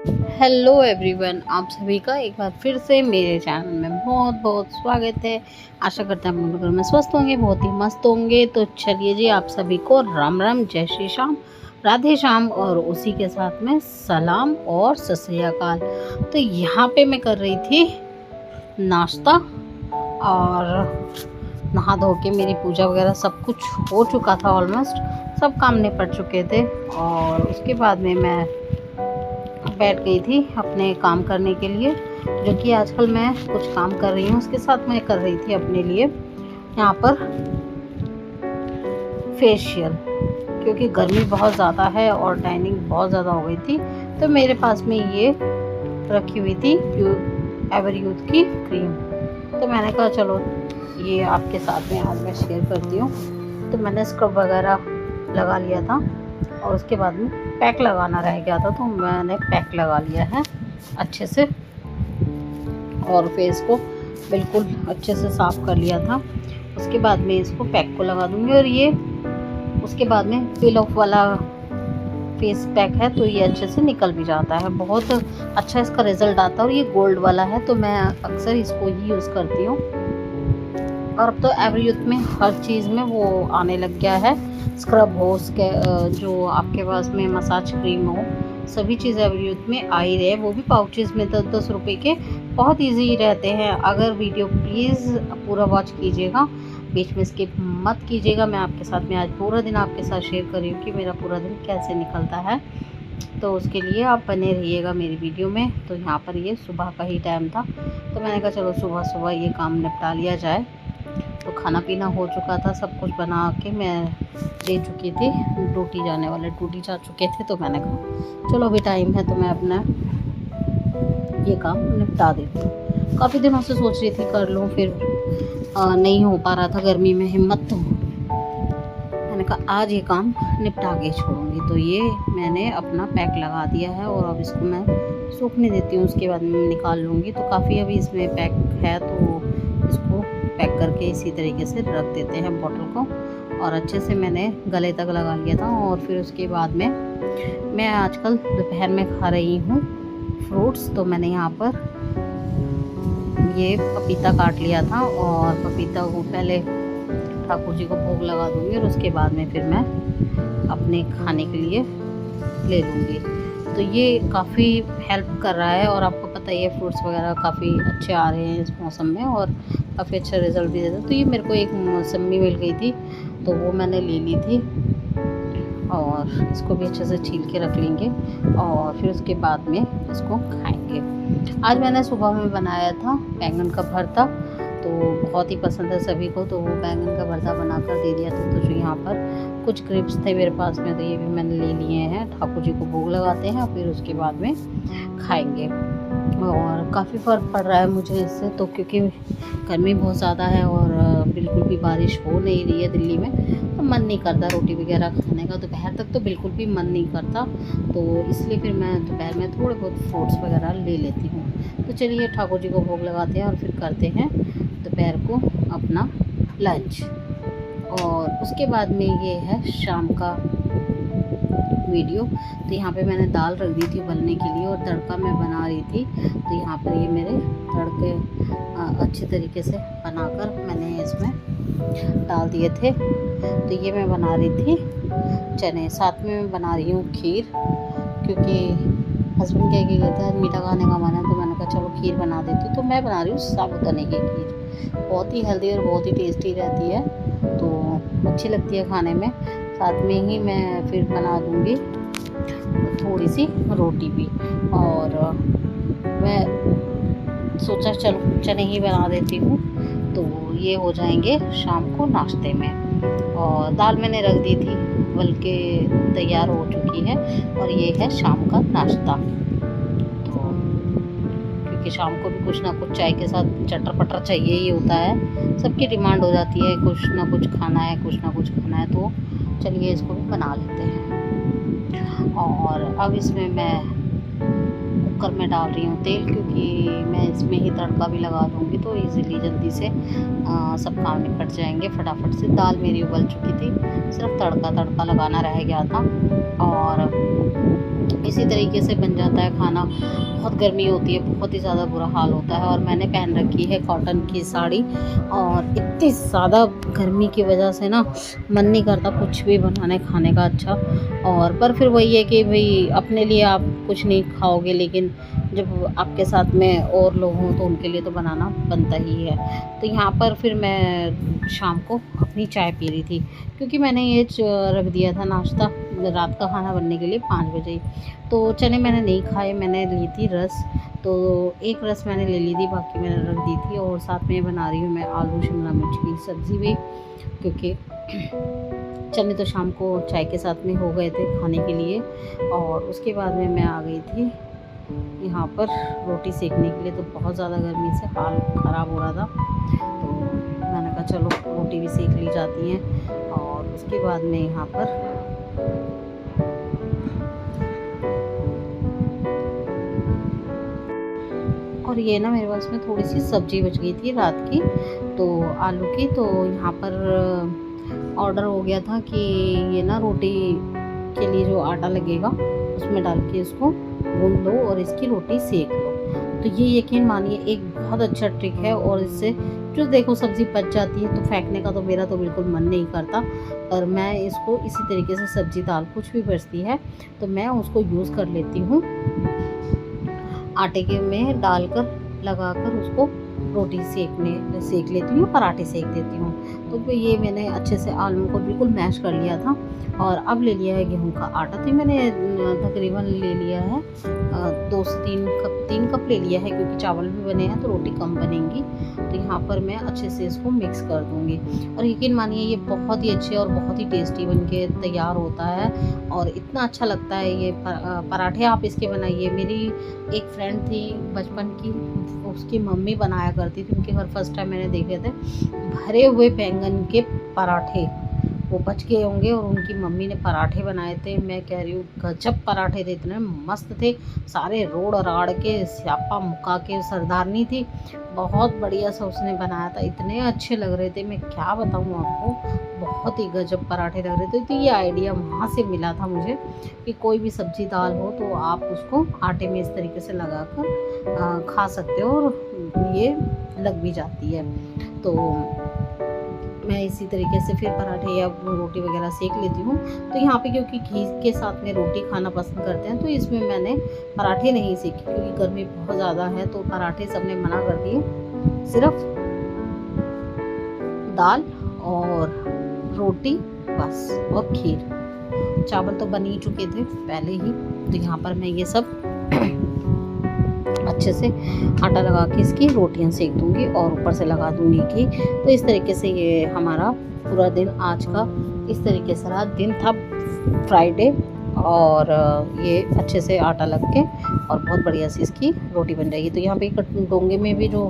Hello everyone, आप सभी का एक बार फिर से मेरे चैनल में बहुत बहुत स्वागत है। आशा करते हैं आप लोग घर में स्वस्थ होंगे, बहुत ही मस्त होंगे। तो चलिए जी, आप सभी को राम राम, जय श्री श्याम, राधे श्याम और उसी के साथ में सलाम और सत श्री अकाल। तो यहाँ पे मैं कर रही थी नाश्ता और नहा धो के मेरी पूजा वगैरह सब कुछ हो चुका था। ऑलमोस्ट सब काम निपट चुके थे और उसके बाद में मैं बैठ गई थी अपने काम करने के लिए, जो कि आजकल मैं कुछ काम कर रही हूँ। उसके साथ मैं कर रही थी अपने लिए यहाँ पर फेशियल, क्योंकि गर्मी बहुत ज़्यादा है और टैनिंग बहुत ज़्यादा हो गई थी। तो मेरे पास में ये रखी हुई थी एवर यूथ की क्रीम। तो मैंने कहा चलो ये आपके साथ में आज मैं शेयर करती हूँ। तो मैंने स्क्रब वगैरह लगा लिया था और उसके बाद में पैक लगाना रह गया था, तो मैंने पैक लगा लिया है अच्छे से और फेस को बिल्कुल अच्छे से साफ़ कर लिया था। उसके बाद में इसको पैक को लगा दूंगी और ये उसके बाद में पील ऑफ वाला फेस पैक है, तो ये अच्छे से निकल भी जाता है। बहुत अच्छा इसका रिज़ल्ट आता है और ये गोल्ड वाला है, तो मैं अक्सर इसको ही यूज़ करती हूँ। और अब तो एवरी यूथ में हर चीज़ में वो आने लग गया है। स्क्रब हो, उसके जो आपके पास में मसाज क्रीम हो, सभी चीज़ एवरी यूथ में आ ही रहे, वो भी पाउचेस में 10-10 रुपए के। बहुत इजी रहते हैं। अगर वीडियो प्लीज़ पूरा वॉच कीजिएगा, बीच में स्किप मत कीजिएगा। मैं आपके साथ में आज पूरा दिन आपके साथ शेयर कर रही हूँ कि मेरा पूरा दिन कैसे निकलता है, तो उसके लिए आप बने रहिएगा मेरी वीडियो में। तो यहाँ पर ये सुबह का ही टाइम था, तो मैंने कहा चलो सुबह सुबह ये काम निपटा लिया जाए। तो खाना पीना हो चुका था, सब कुछ बना के मैं दे चुकी थी। ड्यूटी जाने वाले ड्यूटी जा चुके थे, तो मैंने कहा चलो अभी टाइम है तो मैं अपना ये काम निपटा देती हूँ। काफ़ी दिनों से सोच रही थी कर लूँ, फिर नहीं हो पा रहा था, गर्मी में हिम्मत तो। मैंने कहा आज ये काम निपटा के छोड़ूंगी। तो ये मैंने अपना पैक लगा दिया है और अब इसको मैं सूखने देती हूँ, उसके बाद में निकाल लूँगी। तो काफ़ी अभी इसमें पैक है, तो इसको पैक करके इसी तरीके से रख देते हैं बॉटल को। और अच्छे से मैंने गले तक लगा लिया था। और फिर उसके बाद में मैं आजकल दोपहर में खा रही हूँ फ्रूट्स। तो मैंने यहाँ पर ये पपीता काट लिया था और पपीता को पहले ठाकुर जी को भोग लगा दूँगी और उसके बाद में फिर मैं अपने खाने के लिए ले लूँगी। तो ये काफ़ी हेल्प कर रहा है और आपको पता ही है फ्रूट्स वगैरह काफ़ी अच्छे आ रहे हैं इस मौसम में और काफ़ी अच्छा रिज़ल्ट भी देता है। तो ये मेरे को एक मौसमी मिल गई थी, तो वो मैंने ले ली थी और इसको भी अच्छे से छील के रख लेंगे और फिर उसके बाद में इसको खाएंगे। आज मैंने सुबह में बनाया था बैंगन का भरता, तो बहुत ही पसंद है सभी को, तो वो बैंगन का भरता बनाकर दे दिया था। तो जो यहाँ पर कुछ क्रिप्स थे मेरे पास में, तो ये भी मैंने ले लिए हैं। ठाकुर जी को भोग लगाते हैं, फिर उसके बाद में खाएंगे। और काफ़ी फ़र्क पड़ रहा है मुझे इससे, तो क्योंकि गर्मी बहुत ज़्यादा है और बिल्कुल भी बारिश हो नहीं रही है दिल्ली में, तो मन नहीं करता रोटी वगैरह खाने का। दोपहर तक तो बिल्कुल भी मन नहीं करता, तो इसलिए फिर मैं दोपहर में थोड़े बहुत फ्रूट्स वगैरह ले लेती हूँ। तो चलिए ठाकुर जी को भोग लगाते हैं और फिर करते हैं दोपहर को अपना लंच। और उसके बाद में ये है शाम का वीडियो। तो यहाँ पे मैंने दाल रख दी थी उबलने के लिए और तड़का मैं बना रही थी। तो यहाँ पर ये मेरे तड़के अच्छे तरीके से बनाकर मैंने इसमें डाल दिए थे। तो ये मैं बना रही थी चने, साथ में मैं बना रही हूँ खीर, क्योंकि हस्बैंड कह के गए थे मीठा खाने का मन है, तो मैंने कहा चलो खीर बना देती हूँ। तो मैं बना रही हूँ साबूदाने की खीर, बहुत ही हेल्दी और बहुत ही टेस्टी रहती है, तो अच्छी लगती है खाने में। साथ में ही मैं फिर बना दूँगी थोड़ी सी रोटी भी। और मैं सोचा चलो चने ही बना देती हूँ, तो ये हो जाएंगे शाम को नाश्ते में। और दाल मैंने रख दी थी, बल्कि तैयार हो चुकी है और ये है शाम का नाश्ता। तो क्योंकि शाम को भी कुछ ना कुछ चाय के साथ चटर पटर चाहिए ही होता है, सबकी डिमांड हो जाती है कुछ ना कुछ खाना है, कुछ ना कुछ खाना है। तो चलिए इसको भी बना लेते हैं। और अब इसमें मैं कुकर में डाल रही हूँ तेल, क्योंकि मैं इसमें ही तड़का भी लगा दूँगी, तो इजीली जल्दी से सब काम निपट जाएंगे फटाफट से। दाल मेरी उबल चुकी थी, सिर्फ तड़का लगाना रह गया था। और इसी तरीके से बन जाता है खाना। बहुत गर्मी होती है, बहुत ही ज़्यादा बुरा हाल होता है। और मैंने पहन रखी है कॉटन की साड़ी, और इतनी ज़्यादा गर्मी की वजह से ना मन नहीं करता कुछ भी बनाने खाने का अच्छा। और पर फिर वही है कि भाई अपने लिए आप कुछ नहीं खाओगे, लेकिन जब आपके साथ में और लोग हों तो उनके लिए तो बनाना बनता ही है। तो यहाँ पर फिर मैं शाम को अपनी चाय पी रही थी, क्योंकि मैंने ये रख दिया था नाश्ता रात का खाना बनने के लिए 5 बजे। तो चने मैंने नहीं खाए, मैंने ली थी रस। तो एक रस मैंने ले ली थी, बाकी मैंने रख दी थी। और साथ में बना रही हूँ मैं आलू शिमला मिर्च की सब्ज़ी भी, क्योंकि चने तो शाम को चाय के साथ में हो गए थे खाने के लिए। और उसके बाद में मैं आ गई थी यहाँ पर रोटी सेकने के लिए। तो बहुत ज़्यादा गर्मी से हाल ख़राब हो रहा था, तो मैंने कहा चलो रोटी भी सेक ली जाती हैं। और उसके बाद में यहाँ पर और ये ना मेरे पास में थोड़ी सी सब्ज़ी बच गई थी रात की, तो आलू की। तो यहाँ पर ऑर्डर हो गया था कि ये ना रोटी के लिए जो आटा लगेगा उसमें डाल के इसको गूंद लो और इसकी रोटी सेक लो। तो ये यकीन मानिए एक बहुत अच्छा ट्रिक है। और इससे जो देखो सब्ज़ी बच जाती है तो फेंकने का तो मेरा तो बिल्कुल मन नहीं करता, पर मैं इसको इसी तरीके से सब्ज़ी दाल कुछ भी बचती है तो मैं उसको यूज़ कर लेती हूँ। आटे के में डालकर लगाकर उसको रोटी सेक लेती हूँ, पराठे सेक देती हूँ। तो ये मैंने अच्छे से आलू को बिल्कुल मैश कर लिया था। और अब ले लिया है गेहूं का आटा। तो मैंने तकरीबन ले लिया है 2 से 3 कप ले लिया है, क्योंकि चावल भी बने हैं तो रोटी कम बनेंगी। तो यहाँ पर मैं अच्छे से इसको मिक्स कर दूँगी। और यकीन मानिए ये बहुत ही अच्छे और बहुत ही टेस्टी बन के तैयार होता है, और इतना अच्छा लगता है ये पराठे आप इसके बनाइए। मेरी एक फ्रेंड थी बचपन की, उसकी मम्मी बनाया करती थी, उनके घर फर्स्ट टाइम मैंने देखे थे भरे हुए बैंगन के पराठे। वो बच गए होंगे और उनकी मम्मी ने पराठे बनाए थे। मैं कह रही हूँ गजब पराठे थे, इतने मस्त थे, सारे रोड़ राड़ के स्यापा मुका के। सरदारनी थी, बहुत बढ़िया सा उसने बनाया था, इतने अच्छे लग रहे थे, मैं क्या बताऊँ आपको, बहुत ही गजब पराठे लग रहे थे। तो ये आइडिया वहाँ से मिला था मुझे कि कोई भी सब्जी दाल हो तो आप उसको आटे में इस तरीके से लगा कर खा सकते हो, और ये लग भी जाती है। तो मैं इसी तरीके से फिर पराठे या रोटी वगैरह सेक लेती हूँ। तो यहाँ पे क्योंकि घी के साथ में रोटी खाना पसंद करते हैं, तो इसमें मैंने पराठे नहीं सेके, क्योंकि गर्मी बहुत ज़्यादा है तो पराठे सबने मना कर दिए। सिर्फ दाल और रोटी बस, और खीर। चावल तो बन ही चुके थे पहले ही। तो यहाँ पर मैं ये सब अच्छे से आटा लगा के इसकी रोटियां सेक दूंगी और ऊपर से लगा दूंगी घी। तो इस तरीके से ये हमारा पूरा दिन आज का इस तरीके से रहा। दिन था फ्राइडे, और ये अच्छे से आटा लग के और बहुत बढ़िया से इसकी रोटी बन जाएगी। तो यहाँ पे डोंगे में भी जो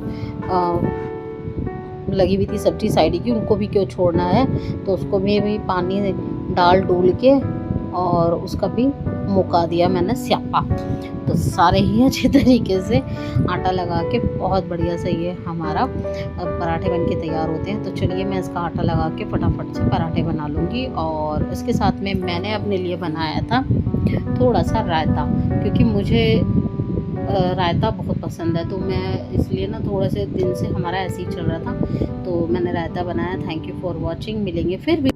लगी हुई थी सब्जी साइड की, उनको भी क्यों छोड़ना है, तो उसको भी पानी डाल डूल के और उसका भी मुका दिया मैंने स्यापा। तो सारे ही अच्छे तरीके से आटा लगा के बहुत बढ़िया से ये हमारा पराठे बन के तैयार होते हैं। तो चलिए मैं इसका आटा लगा के फटाफट से पराठे बना लूँगी। और इसके साथ में मैंने अपने लिए बनाया था थोड़ा सा रायता, क्योंकि मुझे रायता बहुत पसंद है। तो मैं इसलिए ना थोड़े से दिन से हमारा ऐसे ही चल रहा था, तो मैंने रायता बनाया। Thank you for watching. मिलेंगे फिर भी।